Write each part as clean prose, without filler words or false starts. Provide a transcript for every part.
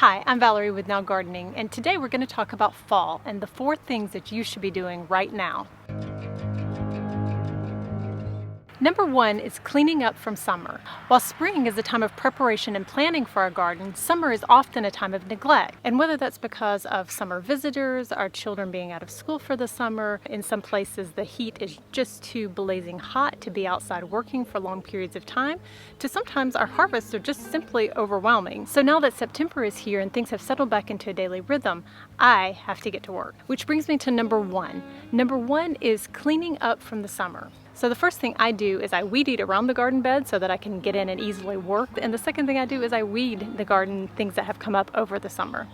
Hi, I'm Valerie with Now Gardening, and today we're going to talk about fall and the 4 things that you should be doing right now. Number 1 is cleaning up from summer. While spring is a time of preparation and planning for our garden, summer is often a time of neglect. And whether that's because of summer visitors, our children being out of school for the summer, in some places the heat is just too blazing hot to be outside working for long periods of time, to sometimes our harvests are just simply overwhelming. So now that September is here and things have settled back into a daily rhythm, I have to get to work. Which brings me to number 1. Number 1 is cleaning up from the summer. So the first thing I do is I weed eat around the garden bed so that I can get in and easily work. And the second thing I do is I weed the garden, things that have come up over the summer.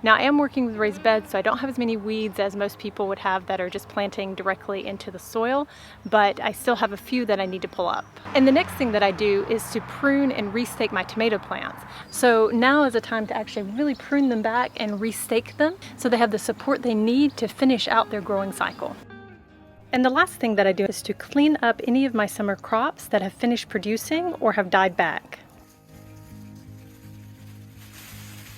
Now I am working with raised beds, so I don't have as many weeds as most people would have that are just planting directly into the soil, but I still have a few that I need to pull up. And the next thing that I do is to prune and restake my tomato plants. So now is a time to actually really prune them back and restake them so they have the support they need to finish out their growing cycle. And the last thing that I do is to clean up any of my summer crops that have finished producing or have died back.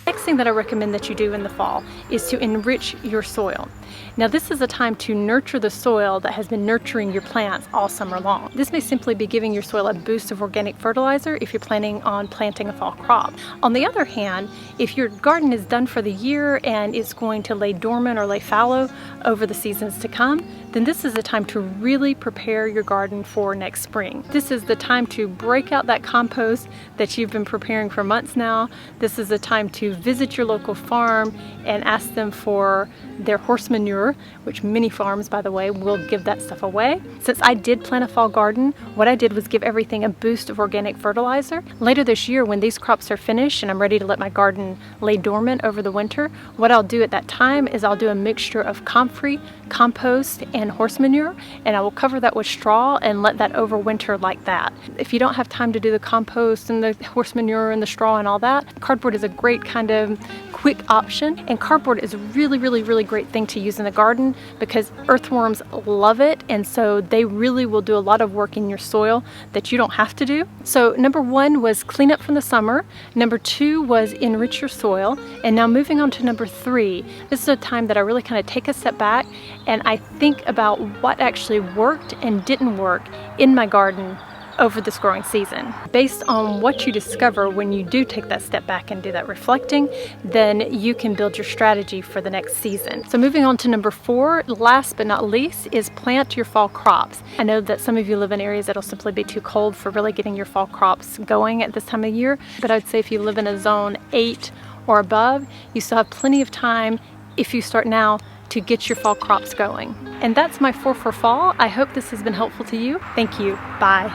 Next thing that I recommend that you do in the fall is to enrich your soil. Now this is a time to nurture the soil that has been nurturing your plants all summer long. This may simply be giving your soil a boost of organic fertilizer if you're planning on planting a fall crop. On the other hand, if your garden is done for the year and is going to lay dormant or lay fallow over the seasons to come, then this is a time to really prepare your garden for next spring. This is the time to break out that compost that you've been preparing for months now. This is a time to visit your local farm and ask them for their horse manure, which many farms, by the way, will give that stuff away. Since I did plant a fall garden, what I did was give everything a boost of organic fertilizer. Later this year, when these crops are finished and I'm ready to let my garden lay dormant over the winter, what I'll do at that time is I'll do a mixture of comfrey, compost, and horse manure, and I will cover that with straw and let that overwinter like that. If you don't have time to do the compost and the horse manure and the straw and all that, cardboard is a great kind of quick option, and cardboard is a really great thing to use in the garden because earthworms love it, and so they really will do a lot of work in your soil that you don't have to do. So number 1 was clean up from the summer, number 2 was enrich your soil, and now moving on to number 3, this is a time that I really kind of take a step back and I think about what actually worked and didn't work in my garden over this growing season. Based on what you discover when you do take that step back and do that reflecting, then you can build your strategy for the next season. So moving on to number 4, last but not least, is plant your fall crops. I know that some of you live in areas that'll simply be too cold for really getting your fall crops going at this time of year, but I would say if you live in a zone 8 or above, you still have plenty of time, if you start now, to get your fall crops going. And that's my 4 for fall. I hope this has been helpful to you. Thank you. Bye.